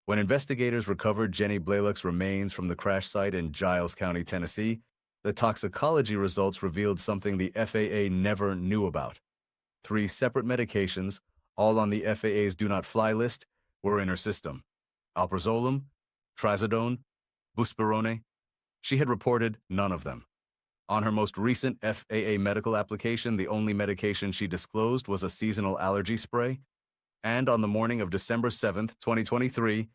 When investigators recovered Jenny Blaylock's remains from the crash site in Giles County, Tennessee, the toxicology results revealed something the FAA never knew about. Three separate medications, all on the FAA's Do Not Fly list, were in her system: alprazolam, trazodone, buspirone. She had reported none of them. On her most recent FAA medical application, the only medication she disclosed was a seasonal allergy spray, and on the morning of December 7th, 2023,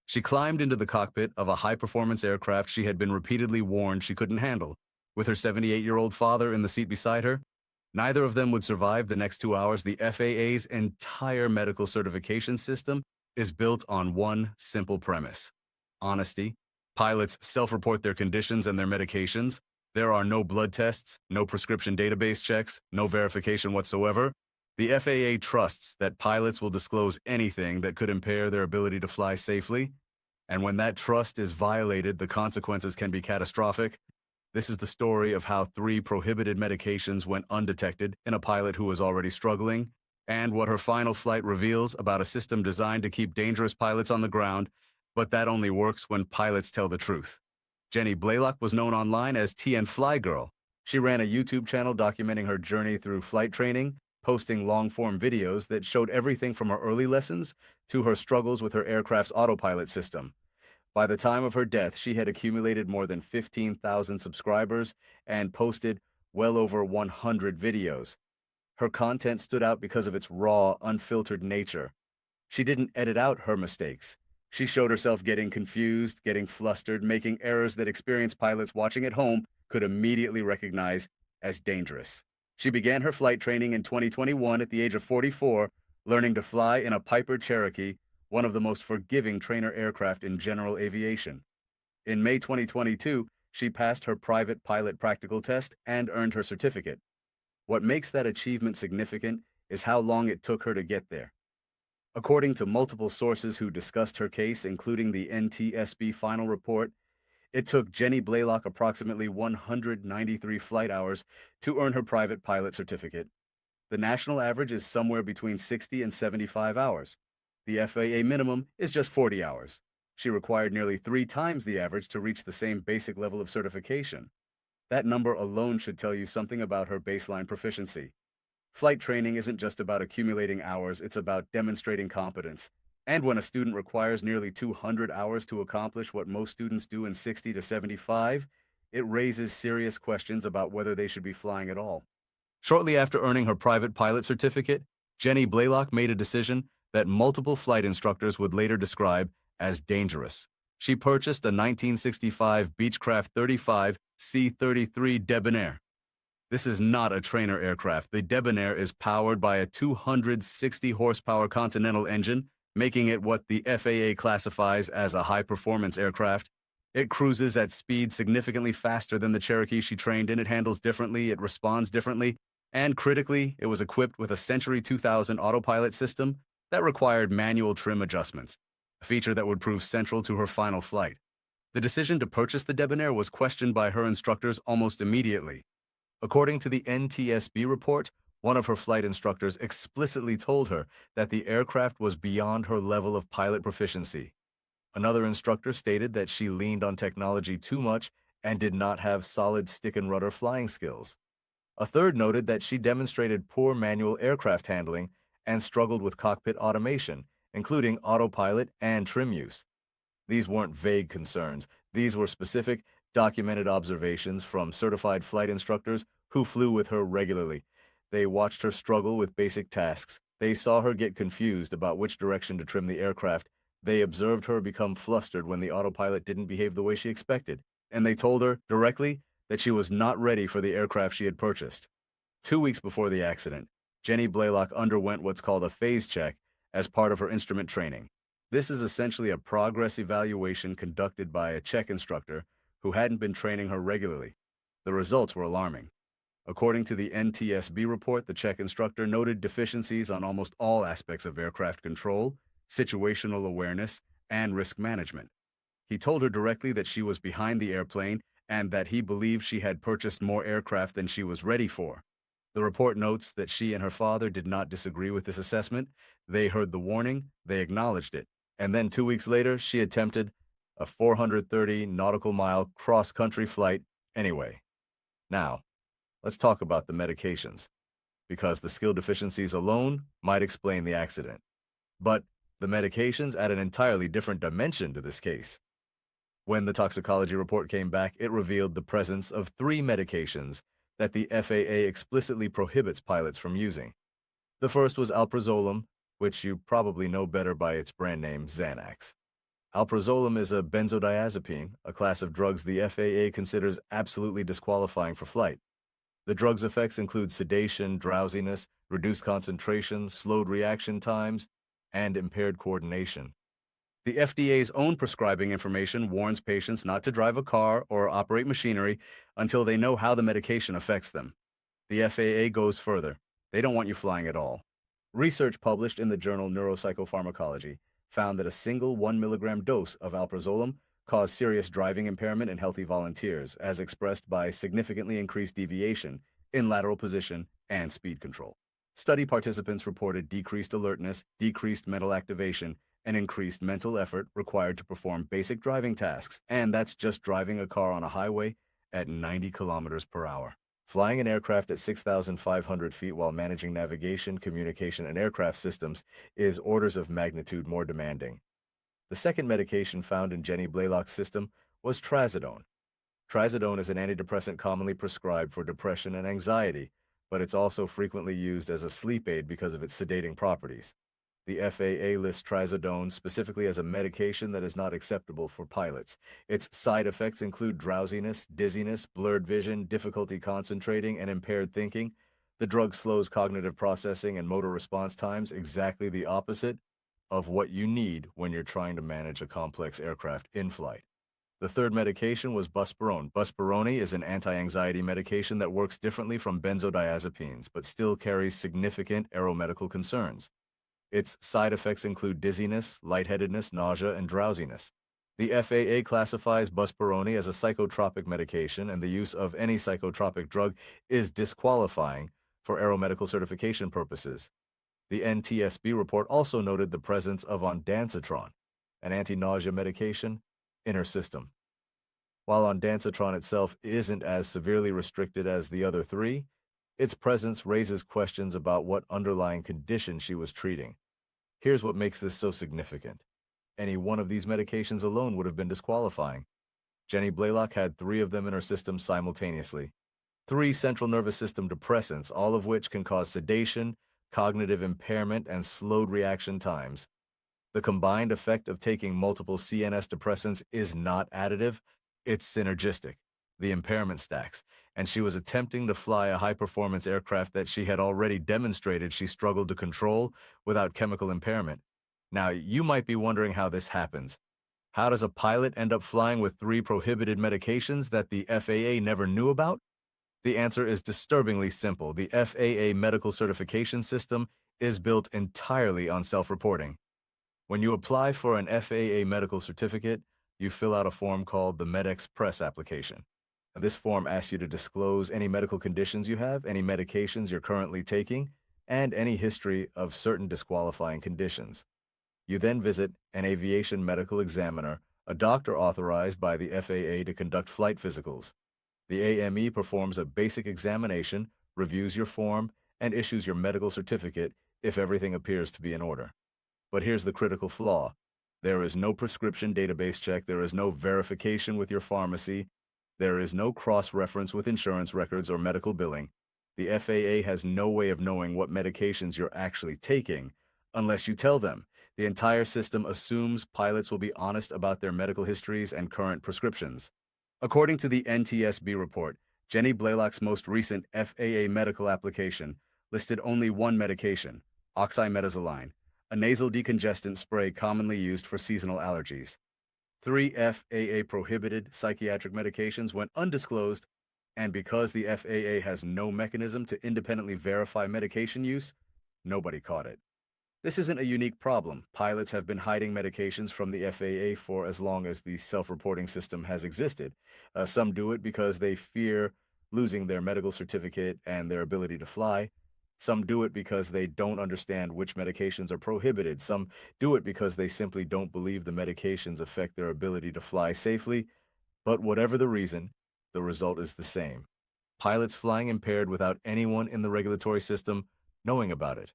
she climbed into the cockpit of a high-performance aircraft she had been repeatedly warned she couldn't handle, with her 78-year-old father in the seat beside her. Neither of them would survive the next 2 hours. The FAA's entire medical certification system is built on one simple premise: honesty. Pilots self-report their conditions and their medications. There are no blood tests, no prescription database checks, no verification whatsoever. The FAA trusts that pilots will disclose anything that could impair their ability to fly safely, and when that trust is violated, the consequences can be catastrophic. This is the story of how 3 prohibited medications went undetected in a pilot who was already struggling, and what her final flight reveals about a system designed to keep dangerous pilots on the ground, but that only works when pilots tell the truth. Jenny Blaylock was known online as TN Fly Girl. She ran a YouTube channel documenting her journey through flight training, posting long-form videos that showed everything from her early lessons to her struggles with her aircraft's autopilot system. By the time of her death, she had accumulated more than 15,000 subscribers and posted well over 100 videos. Her content stood out because of its raw, unfiltered nature. She didn't edit out her mistakes. She showed herself getting confused, getting flustered, making errors that experienced pilots watching at home could immediately recognize as dangerous. She began her flight training in 2021 at the age of 44, learning to fly in a Piper Cherokee, one of the most forgiving trainer aircraft in general aviation. In May 2022, she passed her private pilot practical test and earned her certificate. What makes that achievement significant is how long it took her to get there. According to multiple sources who discussed her case, including the NTSB final report, it took Jenny Blaylock approximately 193 flight hours to earn her private pilot certificate. The national average is somewhere between 60 and 75 hours. The FAA minimum is just 40 hours. She required nearly 3 times the average to reach the same basic level of certification. That number alone should tell you something about her baseline proficiency. Flight training isn't just about accumulating hours, it's about demonstrating competence. And when a student requires nearly 200 hours to accomplish what most students do in 60 to 75, it raises serious questions about whether they should be flying at all. Shortly after earning her private pilot certificate, Jenny Blaylock made a decision that multiple flight instructors would later describe as dangerous. She purchased a 1965 Beechcraft 35 C-33 Debonair. This is not a trainer aircraft. The Debonair is powered by a 260 horsepower Continental engine, making it what the FAA classifies as a high-performance aircraft. It cruises at speed significantly faster than the Cherokee she trained in. It handles differently, it responds differently, and critically, it was equipped with a Century 2000 autopilot system that required manual trim adjustments, a feature that would prove central to her final flight. The decision to purchase the Debonair was questioned by her instructors almost immediately. According to the NTSB report, one of her flight instructors explicitly told her that the aircraft was beyond her level of pilot proficiency. Another instructor stated that she leaned on technology too much and did not have solid stick and rudder flying skills. A third noted that she demonstrated poor manual aircraft handling and struggled with cockpit automation, including autopilot and trim use. These weren't vague concerns. These were specific, documented observations from certified flight instructors who flew with her regularly. They watched her struggle with basic tasks. They saw her get confused about which direction to trim the aircraft. They observed her become flustered when the autopilot didn't behave the way she expected. And they told her directly that she was not ready for the aircraft she had purchased. 2 weeks before the accident, Jenny Blaylock underwent what's called a phase check as part of her instrument training. This is essentially a progress evaluation conducted by a check instructor who hadn't been training her regularly. The results were alarming. According to the NTSB report, the check instructor noted deficiencies on almost all aspects of aircraft control, situational awareness, and risk management. He told her directly that she was behind the airplane and that he believed she had purchased more aircraft than she was ready for. The report notes that she and her father did not disagree with this assessment. They heard the warning, they acknowledged it, And then 2 weeks later, she attempted a 430 nautical mile cross-country flight anyway. Now, let's talk about the medications, because the skill deficiencies alone might explain the accident. But the medications add an entirely different dimension to this case. When the toxicology report came back, it revealed the presence of 3 medications that the FAA explicitly prohibits pilots from using. The first was alprazolam, which you probably know better by its brand name, Xanax. Alprazolam is a benzodiazepine, a class of drugs the FAA considers absolutely disqualifying for flight. The drug's effects include sedation, drowsiness, reduced concentration, slowed reaction times, and impaired coordination. The FDA's own prescribing information warns patients not to drive a car or operate machinery until they know how the medication affects them. The FAA goes further. They don't want you flying at all. Research published in the journal Neuropsychopharmacology found that a single 1 milligram dose of alprazolam caused serious driving impairment in healthy volunteers, as expressed by significantly increased deviation in lateral position and speed control. Study participants reported decreased alertness, decreased mental activation, and increased mental effort required to perform basic driving tasks, and that's just driving a car on a highway at 90 kilometers per hour. Flying an aircraft at 6,500 feet while managing navigation, communication, and aircraft systems is orders of magnitude more demanding. The second medication found in Jenny Blaylock's system was trazodone. Trazodone is an antidepressant commonly prescribed for depression and anxiety, but it's also frequently used as a sleep aid because of its sedating properties. The FAA lists trazodone specifically as a medication that is not acceptable for pilots. Its side effects include drowsiness, dizziness, blurred vision, difficulty concentrating, and impaired thinking. The drug slows cognitive processing and motor response times, exactly the opposite of what you need when you're trying to manage a complex aircraft in flight. The third medication was buspirone. Buspirone is an anti-anxiety medication that works differently from benzodiazepines, but still carries significant aeromedical concerns. Its side effects include dizziness, lightheadedness, nausea, and drowsiness. The FAA classifies buspirone as a psychotropic medication, and the use of any psychotropic drug is disqualifying for aeromedical certification purposes. The NTSB report also noted the presence of ondansetron, an anti-nausea medication, in her system. While ondansetron itself isn't as severely restricted as the other 3, its presence raises questions about what underlying condition she was treating. Here's what makes this so significant. Any one of these medications alone would have been disqualifying. Jenny Blaylock had 3 of them in her system simultaneously. 3 central nervous system depressants, all of which can cause sedation, cognitive impairment, and slowed reaction times. The combined effect of taking multiple CNS depressants is not additive, it's synergistic. The impairment stacks, and she was attempting to fly a high-performance aircraft that she had already demonstrated she struggled to control without chemical impairment. Now, you might be wondering how this happens. How does a pilot end up flying with 3 prohibited medications that the FAA never knew about? The answer is disturbingly simple. The FAA medical certification system is built entirely on self-reporting. When you apply for an FAA medical certificate, you fill out a form called the MedExpress application. This form asks you to disclose any medical conditions you have, any medications you're currently taking, and any history of certain disqualifying conditions. You then visit an aviation medical examiner, a doctor authorized by the FAA to conduct flight physicals. The AME performs a basic examination, reviews your form, and issues your medical certificate if everything appears to be in order. But here's the critical flaw. There is no prescription database check, there is no verification with your pharmacy, there is no cross-reference with insurance records or medical billing. The FAA has no way of knowing what medications you're actually taking unless you tell them. The entire system assumes pilots will be honest about their medical histories and current prescriptions. According to the NTSB report, Jenny Blaylock's most recent FAA medical application listed only 1 medication, oxymetazoline, a nasal decongestant spray commonly used for seasonal allergies. 3 FAA prohibited psychiatric medications went undisclosed, and because the FAA has no mechanism to independently verify medication use, nobody caught it. This isn't a unique problem. Pilots have been hiding medications from the FAA for as long as the self-reporting system has existed. Some do it because they fear losing their medical certificate and their ability to fly. Some do it because they don't understand which medications are prohibited. Some do it because they simply don't believe the medications affect their ability to fly safely. But whatever the reason, the result is the same. Pilots flying impaired without anyone in the regulatory system knowing about it.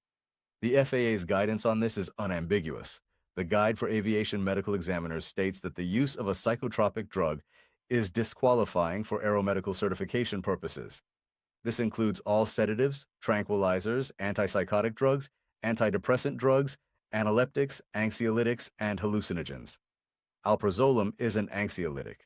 The FAA's guidance on this is unambiguous. The Guide for Aviation Medical Examiners states that the use of a psychotropic drug is disqualifying for aeromedical certification purposes. This includes all sedatives, tranquilizers, antipsychotic drugs, antidepressant drugs, analeptics, anxiolytics, and hallucinogens. Alprazolam is an anxiolytic.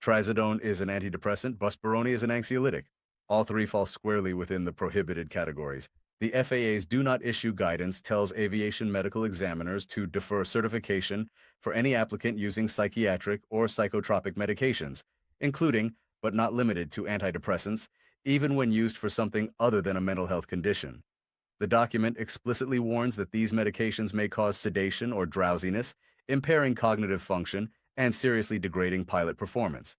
Trazodone is an antidepressant. Buspirone is an anxiolytic. All three fall squarely within the prohibited categories. The FAA's Do Not Issue guidance tells aviation medical examiners to defer certification for any applicant using psychiatric or psychotropic medications, including, but not limited to, antidepressants, even when used for something other than a mental health condition. The document explicitly warns that these medications may cause sedation or drowsiness, impairing cognitive function, and seriously degrading pilot performance.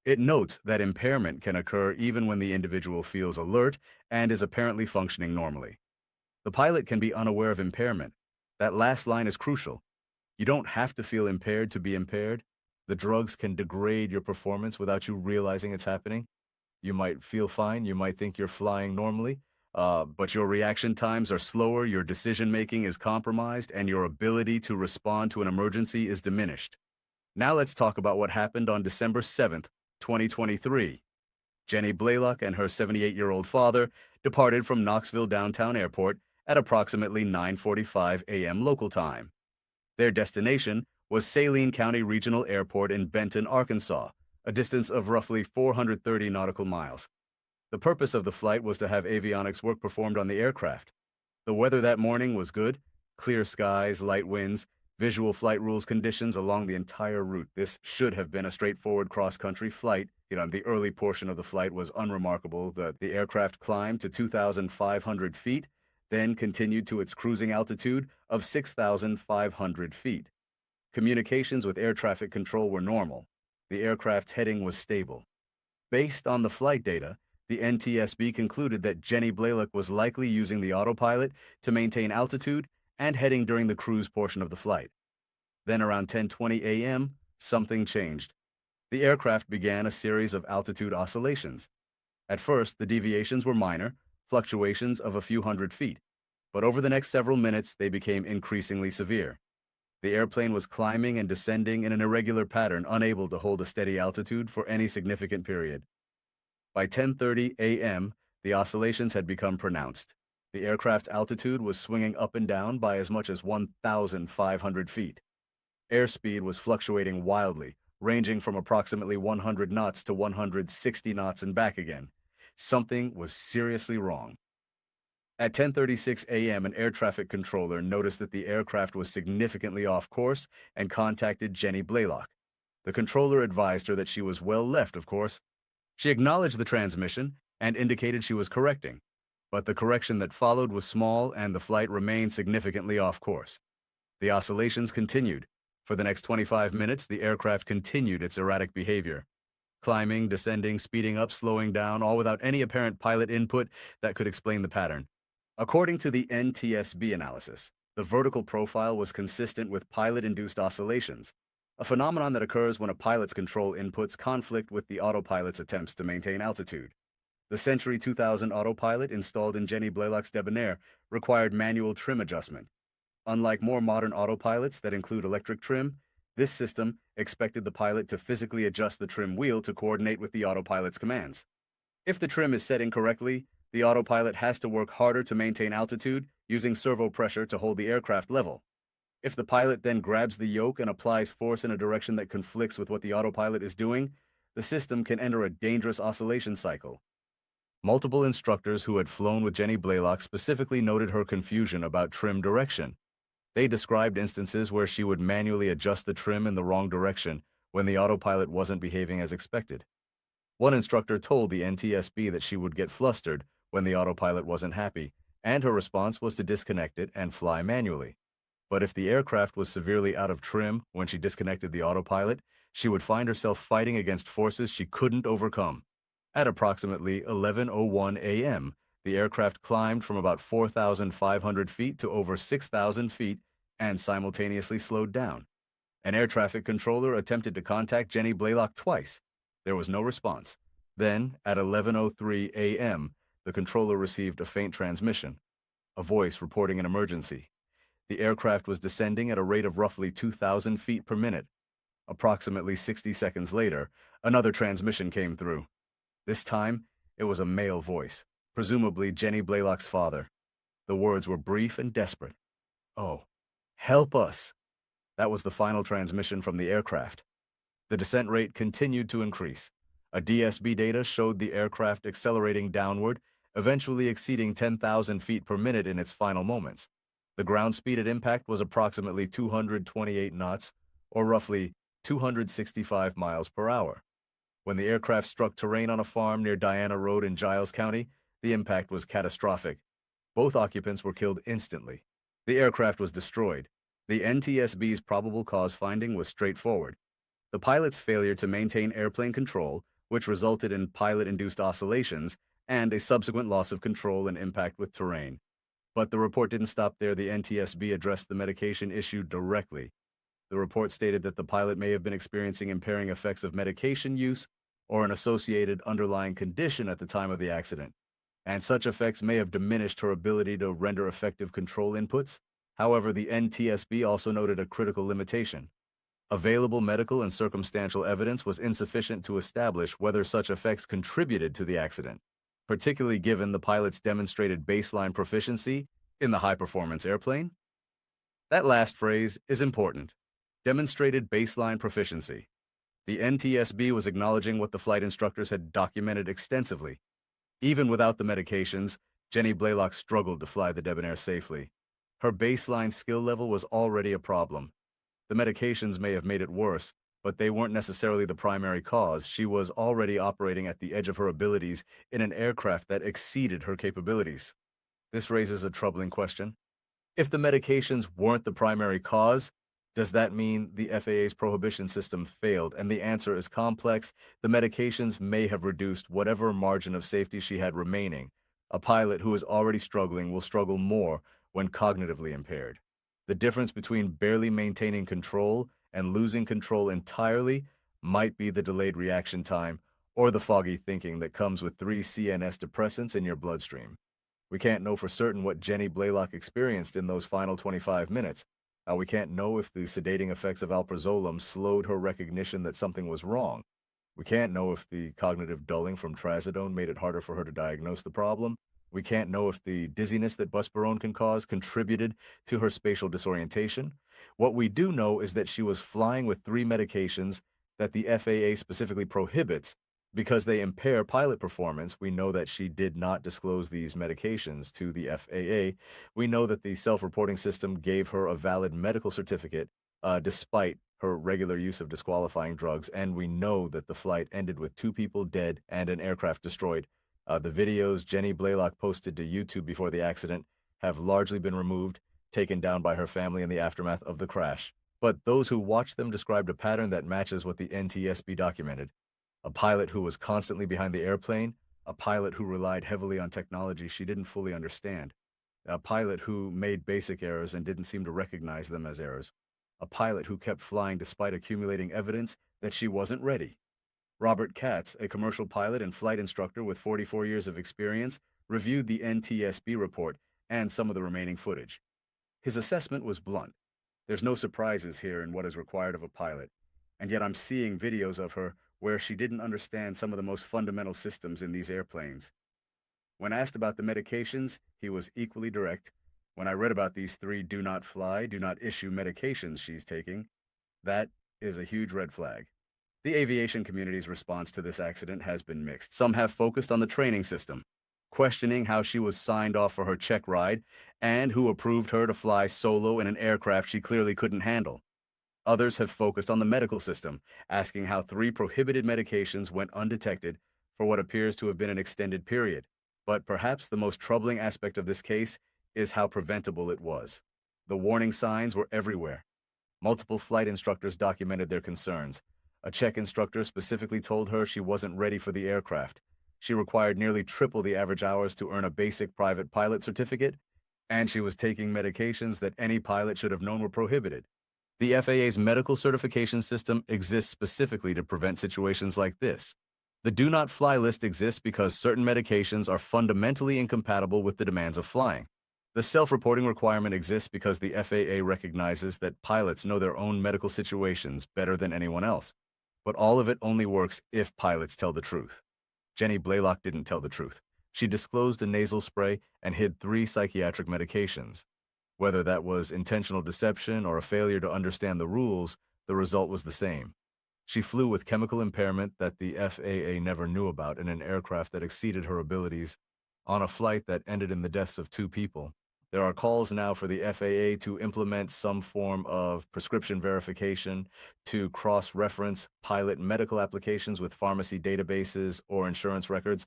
It notes that impairment can occur even when the individual feels alert and is apparently functioning normally. The pilot can be unaware of impairment. That last line is crucial. You don't have to feel impaired to be impaired. The drugs can degrade your performance without you realizing it's happening. You might feel fine, you might think you're flying normally, but your reaction times are slower, your decision-making is compromised, and your ability to respond to an emergency is diminished. Now let's talk about what happened on December 7th, 2023. Jenny Blaylock and her 78-year-old father departed from Knoxville Downtown Airport at approximately 9:45 a.m. local time. Their destination was Saline County Regional Airport in Benton, Arkansas, a distance of roughly 430 nautical miles. The purpose of the flight was to have avionics work performed on the aircraft. The weather that morning was good, clear skies, light winds, visual flight rules conditions along the entire route. This should have been a straightforward cross-country flight. The early portion of the flight was unremarkable. The aircraft climbed to 2,500 feet, then continued to its cruising altitude of 6,500 feet. Communications with air traffic control were normal. The aircraft's heading was stable. Based on the flight data, the NTSB concluded that Jenny Blaylock was likely using the autopilot to maintain altitude and heading during the cruise portion of the flight. Then around 10:20 a.m., something changed. The aircraft began a series of altitude oscillations. At first, the deviations were minor, fluctuations of a few hundred feet, but over the next several minutes, they became increasingly severe. The airplane was climbing and descending in an irregular pattern, unable to hold a steady altitude for any significant period. By 10:30 a.m., the oscillations had become pronounced. The aircraft's altitude was swinging up and down by as much as 1,500 feet. Airspeed was fluctuating wildly, ranging from approximately 100 knots to 160 knots and back again. Something was seriously wrong. At 10:36 a.m., an air traffic controller noticed that the aircraft was significantly off course and contacted Jenny Blaylock. The controller advised her that she was well left, of course. She acknowledged the transmission and indicated she was correcting, but the correction that followed was small and the flight remained significantly off course. The oscillations continued. For the next 25 minutes, the aircraft continued its erratic behavior. Climbing, descending, speeding up, slowing down, all without any apparent pilot input that could explain the pattern. According to the NTSB analysis, the vertical profile was consistent with pilot-induced oscillations, a phenomenon that occurs when a pilot's control inputs conflict with the autopilot's attempts to maintain altitude. The Century 2000 autopilot installed in Jenny Blaylock's Debonair required manual trim adjustment. Unlike more modern autopilots that include electric trim, this system expected the pilot to physically adjust the trim wheel to coordinate with the autopilot's commands. If the trim is set incorrectly, the autopilot has to work harder to maintain altitude using servo pressure to hold the aircraft level. If the pilot then grabs the yoke and applies force in a direction that conflicts with what the autopilot is doing, the system can enter a dangerous oscillation cycle. Multiple instructors who had flown with Jenny Blaylock specifically noted her confusion about trim direction. They described instances where she would manually adjust the trim in the wrong direction when the autopilot wasn't behaving as expected. One instructor told the NTSB that she would get flustered when the autopilot wasn't happy, and her response was to disconnect it and fly manually. But if the aircraft was severely out of trim when she disconnected the autopilot, she would find herself fighting against forces she couldn't overcome. At approximately 11:01 a.m., The aircraft climbed from about 4,500 feet to over 6,000 feet and simultaneously slowed down. An air traffic controller attempted to contact Jenny Blaylock twice. There was no response. Then, at 11:03 a.m., the controller received a faint transmission, a voice reporting an emergency. The aircraft was descending at a rate of roughly 2,000 feet per minute. Approximately 60 seconds later, another transmission came through. This time, it was a male voice, presumably Jenny Blaylock's father. The words were brief and desperate. "Oh, help us." That was the final transmission from the aircraft. The descent rate continued to increase. A DSB data showed the aircraft accelerating downward, eventually exceeding 10,000 feet per minute in its final moments. The ground speed at impact was approximately 228 knots, or roughly 265 miles per hour. When the aircraft struck terrain on a farm near Diana Road in Giles County, the impact was catastrophic. Both occupants were killed instantly. The aircraft was destroyed. The NTSB's probable cause finding was straightforward. The pilot's failure to maintain airplane control, which resulted in pilot-induced oscillations and a subsequent loss of control and impact with terrain. But the report didn't stop there. The NTSB addressed the medication issue directly. The report stated that the pilot may have been experiencing impairing effects of medication use or an associated underlying condition at the time of the accident, and such effects may have diminished her ability to render effective control inputs. However, the NTSB also noted a critical limitation. Available medical and circumstantial evidence was insufficient to establish whether such effects contributed to the accident, particularly given the pilot's demonstrated baseline proficiency in the high-performance airplane. That last phrase is important. Demonstrated baseline proficiency. The NTSB was acknowledging what the flight instructors had documented extensively. Even without the medications, Jenny Blaylock struggled to fly the Debonair safely. Her baseline skill level was already a problem. The medications may have made it worse, but they weren't necessarily the primary cause. She was already operating at the edge of her abilities in an aircraft that exceeded her capabilities. This raises a troubling question. If the medications weren't the primary cause, does that mean the FAA's prohibition system failed? And the answer is complex. The medications may have reduced whatever margin of safety she had remaining. A pilot who is already struggling will struggle more when cognitively impaired. The difference between barely maintaining control and losing control entirely might be the delayed reaction time or the foggy thinking that comes with 3 CNS depressants in your bloodstream. We can't know for certain what Jenny Blaylock experienced in those final 25 minutes. We can't know if the sedating effects of alprazolam slowed her recognition that something was wrong. We can't know if the cognitive dulling from trazodone made it harder for her to diagnose the problem. We can't know if the dizziness that buspirone can cause contributed to her spatial disorientation. What we do know is that she was flying with 3 medications that the FAA specifically prohibits because they impair pilot performance. We know that she did not disclose these medications to the FAA. We know that the self-reporting system gave her a valid medical certificate despite her regular use of disqualifying drugs, and we know that the flight ended with 2 people dead and an aircraft destroyed. The videos Jenny Blaylock posted to YouTube before the accident have largely been removed, taken down by her family in the aftermath of the crash. But those who watched them described a pattern that matches what the NTSB documented. A pilot who was constantly behind the airplane, a pilot who relied heavily on technology she didn't fully understand, a pilot who made basic errors and didn't seem to recognize them as errors, a pilot who kept flying despite accumulating evidence that she wasn't ready. Robert Katz, a commercial pilot and flight instructor with 44 years of experience, reviewed the NTSB report and some of the remaining footage. His assessment was blunt. There's no surprises here in what is required of a pilot, and yet I'm seeing videos of her where she didn't understand some of the most fundamental systems in these airplanes. When asked about the medications, he was equally direct. When I read about these 3 do not fly, do not issue medications she's taking, that is a huge red flag. The aviation community's response to this accident has been mixed. Some have focused on the training system, questioning how she was signed off for her check ride and who approved her to fly solo in an aircraft she clearly couldn't handle. Others have focused on the medical system, asking how 3 prohibited medications went undetected for what appears to have been an extended period. But perhaps the most troubling aspect of this case is how preventable it was. The warning signs were everywhere. Multiple flight instructors documented their concerns. A check instructor specifically told her she wasn't ready for the aircraft. She required nearly triple the average hours to earn a basic private pilot certificate, and she was taking medications that any pilot should have known were prohibited. The FAA's medical certification system exists specifically to prevent situations like this. The Do Not Fly list exists because certain medications are fundamentally incompatible with the demands of flying. The self-reporting requirement exists because the FAA recognizes that pilots know their own medical situations better than anyone else. But all of it only works if pilots tell the truth. Jenny Blaylock didn't tell the truth. She disclosed a nasal spray and hid 3 psychiatric medications. Whether that was intentional deception or a failure to understand the rules, the result was the same. She flew with chemical impairment that the FAA never knew about in an aircraft that exceeded her abilities, on a flight that ended in the deaths of 2 people. There are calls now for the FAA to implement some form of prescription verification to cross-reference pilot medical applications with pharmacy databases or insurance records.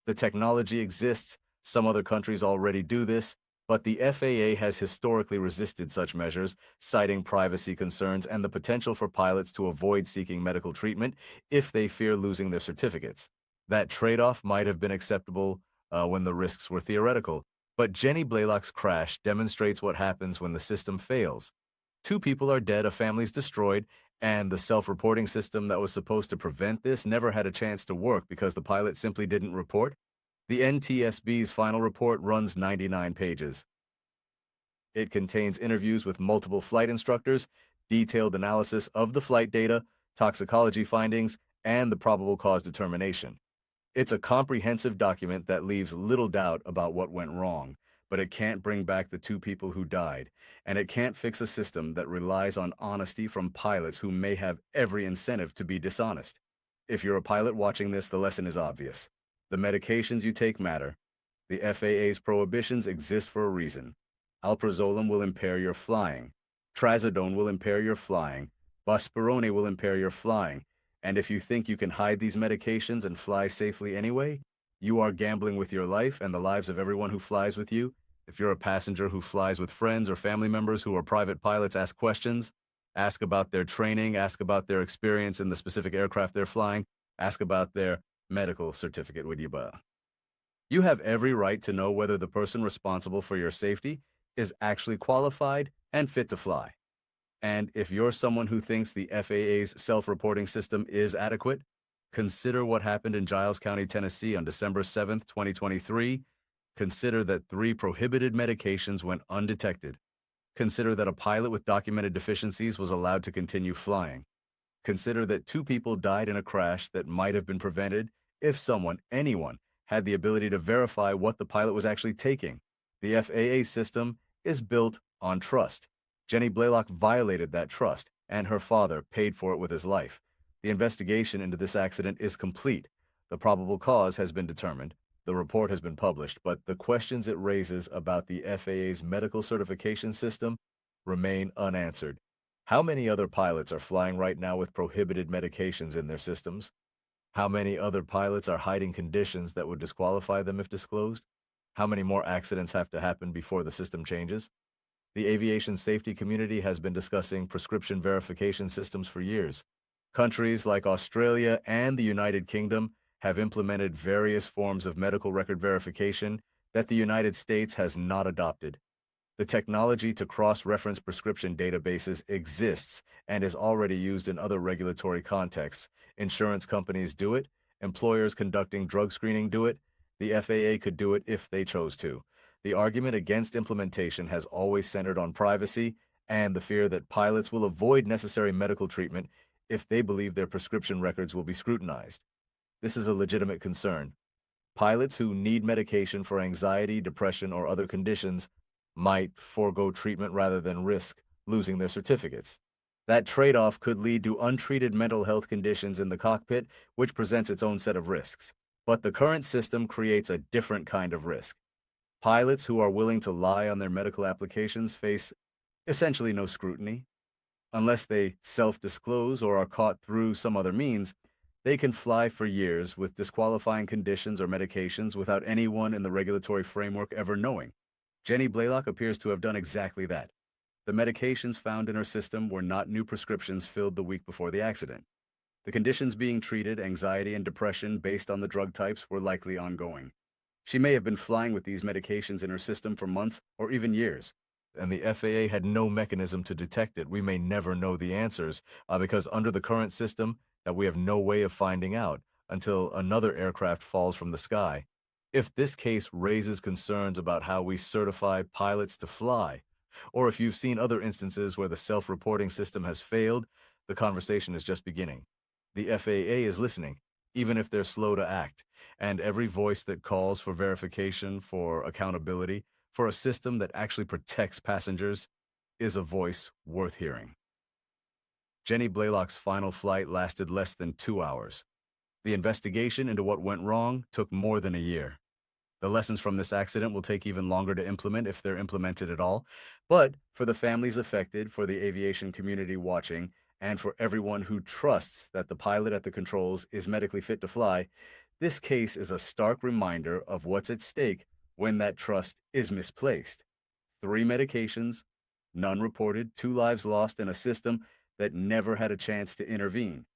The technology exists. Some other countries already do this, but the FAA has historically resisted such measures, citing privacy concerns and the potential for pilots to avoid seeking medical treatment if they fear losing their certificates. That trade-off might have been acceptable when the risks were theoretical, but Jenny Blaylock's crash demonstrates what happens when the system fails. 2 people are dead, a family's destroyed, and the self-reporting system that was supposed to prevent this never had a chance to work because the pilot simply didn't report. The NTSB's final report runs 99 pages. It contains interviews with multiple flight instructors, detailed analysis of the flight data, toxicology findings, and the probable cause determination. It's a comprehensive document that leaves little doubt about what went wrong, but it can't bring back the 2 people who died, and it can't fix a system that relies on honesty from pilots who may have every incentive to be dishonest. If you're a pilot watching this, the lesson is obvious. The medications you take matter. The FAA's prohibitions exist for a reason. Alprazolam will impair your flying. Trazodone will impair your flying. Buspirone will impair your flying. And if you think you can hide these medications and fly safely anyway, you are gambling with your life and the lives of everyone who flies with you. If you're a passenger who flies with friends or family members who are private pilots, ask questions. Ask about their training, ask about their experience in the specific aircraft they're flying, ask about their medical certificate with you. You have every right to know whether the person responsible for your safety is actually qualified and fit to fly. And if you're someone who thinks the FAA's self-reporting system is adequate, consider what happened in Giles County, Tennessee on December 7th, 2023. Consider that 3 prohibited medications went undetected. Consider that a pilot with documented deficiencies was allowed to continue flying. Consider that 2 people died in a crash that might have been prevented if someone, anyone, had the ability to verify what the pilot was actually taking. The FAA system is built on trust. Jenny Blaylock violated that trust, and her father paid for it with his life. The investigation into this accident is complete. The probable cause has been determined. The report has been published, but the questions it raises about the FAA's medical certification system remain unanswered. How many other pilots are flying right now with prohibited medications in their systems? How many other pilots are hiding conditions that would disqualify them if disclosed? How many more accidents have to happen before the system changes? The aviation safety community has been discussing prescription verification systems for years. Countries like Australia and the United Kingdom have implemented various forms of medical record verification that the United States has not adopted. The technology to cross-reference prescription databases exists and is already used in other regulatory contexts. Insurance companies do it. Employers conducting drug screening do it. The FAA could do it if they chose to. The argument against implementation has always centered on privacy and the fear that pilots will avoid necessary medical treatment if they believe their prescription records will be scrutinized. This is a legitimate concern. Pilots who need medication for anxiety, depression, or other conditions might forego treatment rather than risk losing their certificates. That trade-off could lead to untreated mental health conditions in the cockpit, which presents its own set of risks. But the current system creates a different kind of risk. Pilots who are willing to lie on their medical applications face essentially no scrutiny. Unless they self-disclose or are caught through some other means, they can fly for years with disqualifying conditions or medications without anyone in the regulatory framework ever knowing. Jenny Blaylock appears to have done exactly that. The medications found in her system were not new prescriptions filled the week before the accident. The conditions being treated, anxiety and depression based on the drug types, were likely ongoing. She may have been flying with these medications in her system for months or even years, and the FAA had no mechanism to detect it. We may never know the answers because under the current system, that we have no way of finding out until another aircraft falls from the sky. If this case raises concerns about how we certify pilots to fly, or if you've seen other instances where the self-reporting system has failed, the conversation is just beginning. The FAA is listening, even if they're slow to act, and every voice that calls for verification, for accountability, for a system that actually protects passengers is a voice worth hearing. Jenny Blaylock's final flight lasted less than 2 hours. The investigation into what went wrong took more than a year. The lessons from this accident will take even longer to implement if they're implemented at all. But for the families affected, for the aviation community watching, and for everyone who trusts that the pilot at the controls is medically fit to fly, this case is a stark reminder of what's at stake when that trust is misplaced. 3 medications, none reported, 2 lives lost in a system that never had a chance to intervene.